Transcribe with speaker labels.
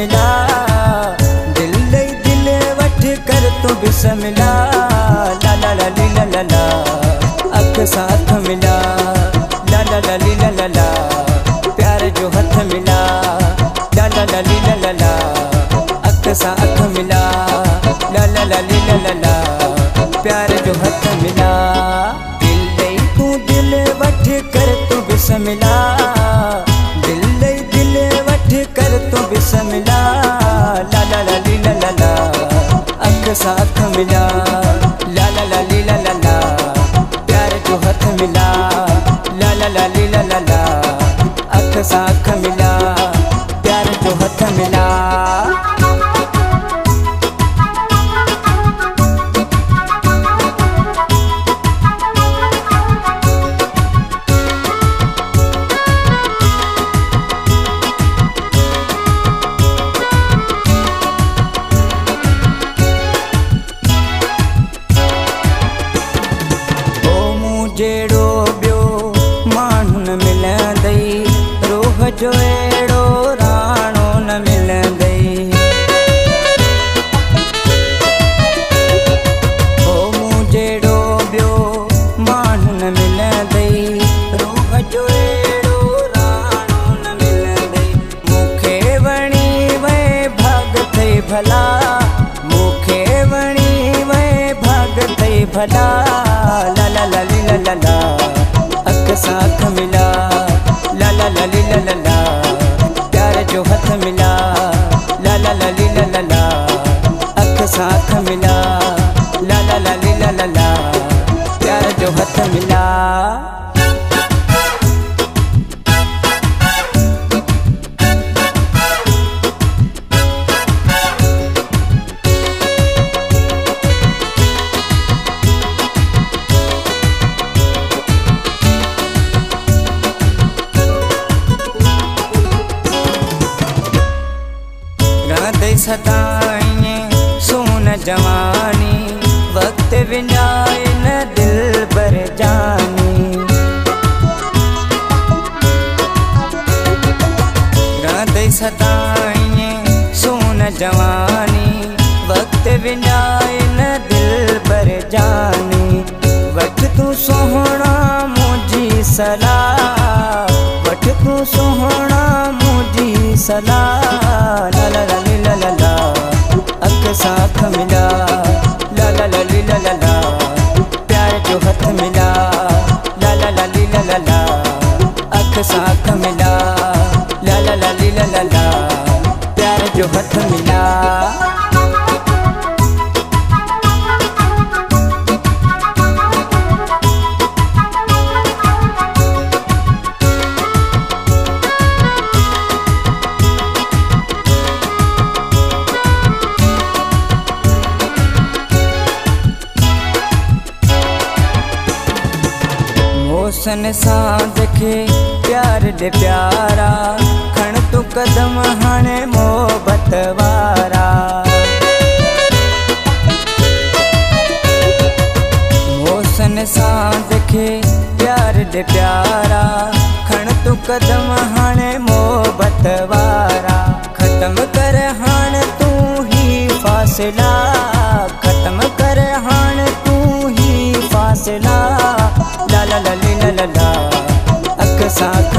Speaker 1: बिस्मिल्ला, दिल ले दिल वठ कर तू बिस्मिल्ला, ला ला ला ली ला ला ला, अख साथ मिला, ला ला ला ली ला ला ला, प्यार जो हथ मिला, ला ला ला ली ला ला ला, अख साथ मिला, ला ला ला ली ला ला ला, प्यार जो हथ मिला। दिल ले तू दिल वठ कर तू बिस्मिल्ला, दिल ले दिल वठ कर तू बिस्मिल्ला, ला ला ला ली ला ला ला, अख साथ मिला, ला ला ला ली ला ला ला, प्यार जो हथ मिला, ला ला ला ली ला ला ला, अख साथ मिला, प्यार जो हथ मिला। जेड़ो बियो माण्हू न मिलंदई, रोह जो अहिड़ो राणो न मिलंदई। ओ मूं जहिड़ो ॿियो माण्हू न मिलंदई, रोह जो अहिड़ो राणो न मिलंदई। मूंखे वणी वए भाग थई भला, मूंखे वणी वए भाग थई भला, ला ला ला ली ला ला ला, अख साथ मिला, ला ला ला ली ला ला ला, प्यार जो हथ मिला, ला ला ला ली ला ला ला, अख साथ मिला, ला ला ला ली ला ला ला, प्यार जो हथ मिला। सदाईं सोन जवानी, वक्त विञाए न दिल बर जानी, राधे सदाईं सोन जवानी, वक्त विञाए न दिल बर जानी। वठ तू सोहणा मुझी सलाह, वठ तू सोहणा मुझी सलाह, ला ला ला ली ला ला ला, अख साथ मिला, ला ला ला ली ला ला ला, प्यार जो हथ मिला, ला ला ला ली ला ला ला, अख साथ मिला, ला ला ला ली ला ला ला, प्यार जो हथ मिला। सन सां देखे प्यार दे प्यारा, खण तू कदम हाणे मोहब्बत वारा। सन सां देखे प्यार दे प्यारा, खण तू कदम हाणे मोहब्बत वारा। खत्म कर हाणे तू ही फासिला, खत्म कर हाणे तू ही फासिला, ला ला ला ली ला ला ला, अख साथ